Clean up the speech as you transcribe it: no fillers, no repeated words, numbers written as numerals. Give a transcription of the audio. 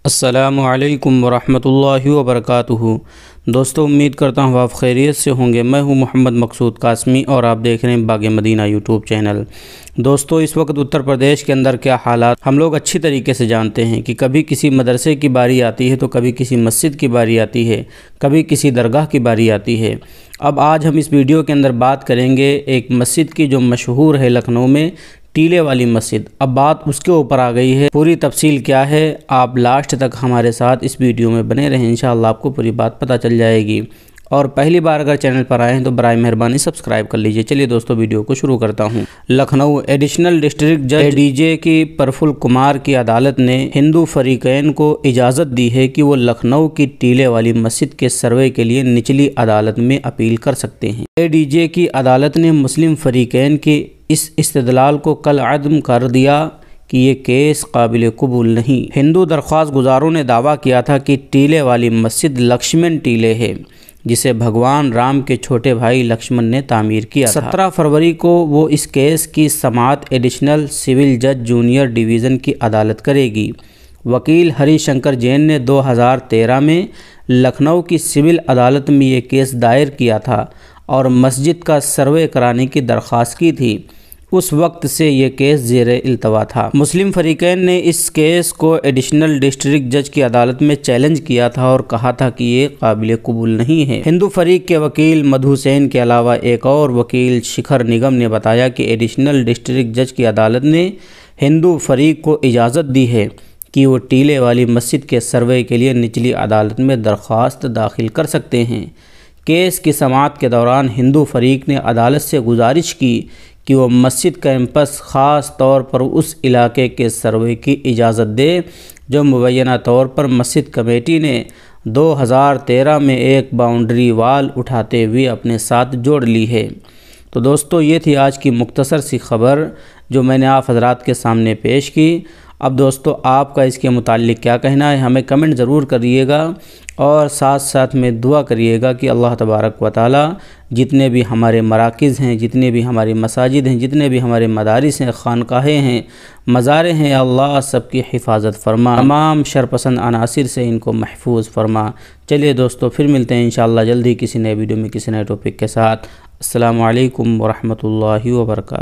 السلام علیکم ورحمۃ اللہ وبرکاتہ۔ دوستو، امید کرتا ہوں آپ خیریت سے ہوں گے۔ میں ہوں محمد مقصود قاسمی اور آپ دیکھ رہے ہیں باغ مدینہ یوٹیوب چینل۔ دوستو، اس وقت اتر پردیش کے اندر کیا حالات ہم لوگ اچھی طریقے سے جانتے ہیں کہ کبھی کسی مدرسے کی باری آتی ہے تو کبھی کسی مسجد کی باری آتی ہے، کبھی کسی درگاہ کی باری آتی ہے۔ اب آج ہم اس ویڈیو کے اندر بات کریں گے ایک مسجد کی جو مشہور ہے لکھنؤ میں، ٹیلے والی مسجد۔ اب بات اس کے اوپر آ گئی ہے، پوری تفصیل کیا ہے آپ لاسٹ تک ہمارے ساتھ اس ویڈیو میں بنے رہیں، انشاءاللہ آپ کو پوری بات پتہ چل جائے گی۔ اور پہلی بار اگر چینل پر آئے ہیں تو برائے مہربانی سبسکرائب کر لیجئے۔ چلیے دوستو، ویڈیو کو شروع کرتا ہوں۔ لکھنؤ ایڈیشنل ڈسٹرکٹ جج ADJ کی پرفل کمار کی عدالت نے ہندو فریقین کو اجازت دی ہے کہ وہ لکھنؤ کی ٹیلے والی مسجد کے سروے کے لیے نچلی عدالت میں اپیل کر سکتے ہیں۔ ADJ کی عدالت نے مسلم فریقین کے اس استدلال کو کل عدم کر دیا کہ یہ کیس قابل قبول نہیں۔ ہندو درخواست گزاروں نے دعویٰ کیا تھا کہ ٹیلے والی مسجد لکشمن ٹیلے ہے، جسے بھگوان رام کے چھوٹے بھائی لکشمن نے تعمیر کیا تھا۔ 17 فروری کو وہ اس کیس کی سماعت ایڈیشنل سول جج جونیئر ڈویژن کی عدالت کرے گی۔ وکیل ہری شنکر جین نے 2013 میں لکھنؤ کی سول عدالت میں یہ کیس دائر کیا تھا اور مسجد کا سروے کرانے کی درخواست کی تھی۔ اس وقت سے یہ کیس زیر التوا تھا۔ مسلم فریقین نے اس کیس کو ایڈیشنل ڈسٹرکٹ جج کی عدالت میں چیلنج کیا تھا اور کہا تھا کہ یہ قابل قبول نہیں ہے۔ ہندو فریق کے وکیل مدھو سین کے علاوہ ایک اور وکیل شکھر نگم نے بتایا کہ ایڈیشنل ڈسٹرکٹ جج کی عدالت نے ہندو فریق کو اجازت دی ہے کہ وہ ٹیلے والی مسجد کے سروے کے لیے نچلی عدالت میں درخواست داخل کر سکتے ہیں۔ کیس کی سماعت کے دوران ہندو فریق نے عدالت سے گزارش کی کہ وہ مسجد کیمپس خاص طور پر اس علاقے کے سروے کی اجازت دے جو مبینہ طور پر مسجد کمیٹی نے 2013 میں ایک باؤنڈری وال اٹھاتے ہوئے اپنے ساتھ جوڑ لی ہے۔ تو دوستو، یہ تھی آج کی مختصر سی خبر جو میں نے آپ حضرات کے سامنے پیش کی۔ اب دوستو، آپ کا اس کے متعلق کیا کہنا ہے ہمیں کمنٹ ضرور کریے گا، اور ساتھ ساتھ میں دعا کریے گا کہ اللہ تبارک و تعالی جتنے بھی ہمارے مراکز ہیں، جتنے بھی ہماری مساجد ہیں، جتنے بھی ہمارے مدارس ہیں، خانقاہیں ہیں، مزاریں ہیں، اللہ سب کی حفاظت فرما، تمام شرپسند عناصر سے ان کو محفوظ فرما۔ چلیے دوستو، پھر ملتے ہیں انشاءاللہ جلدی کسی نئے ویڈیو میں کسی نئے ٹاپک کے ساتھ۔ السلام علیکم ورحمۃ اللہ وبرکاتہ۔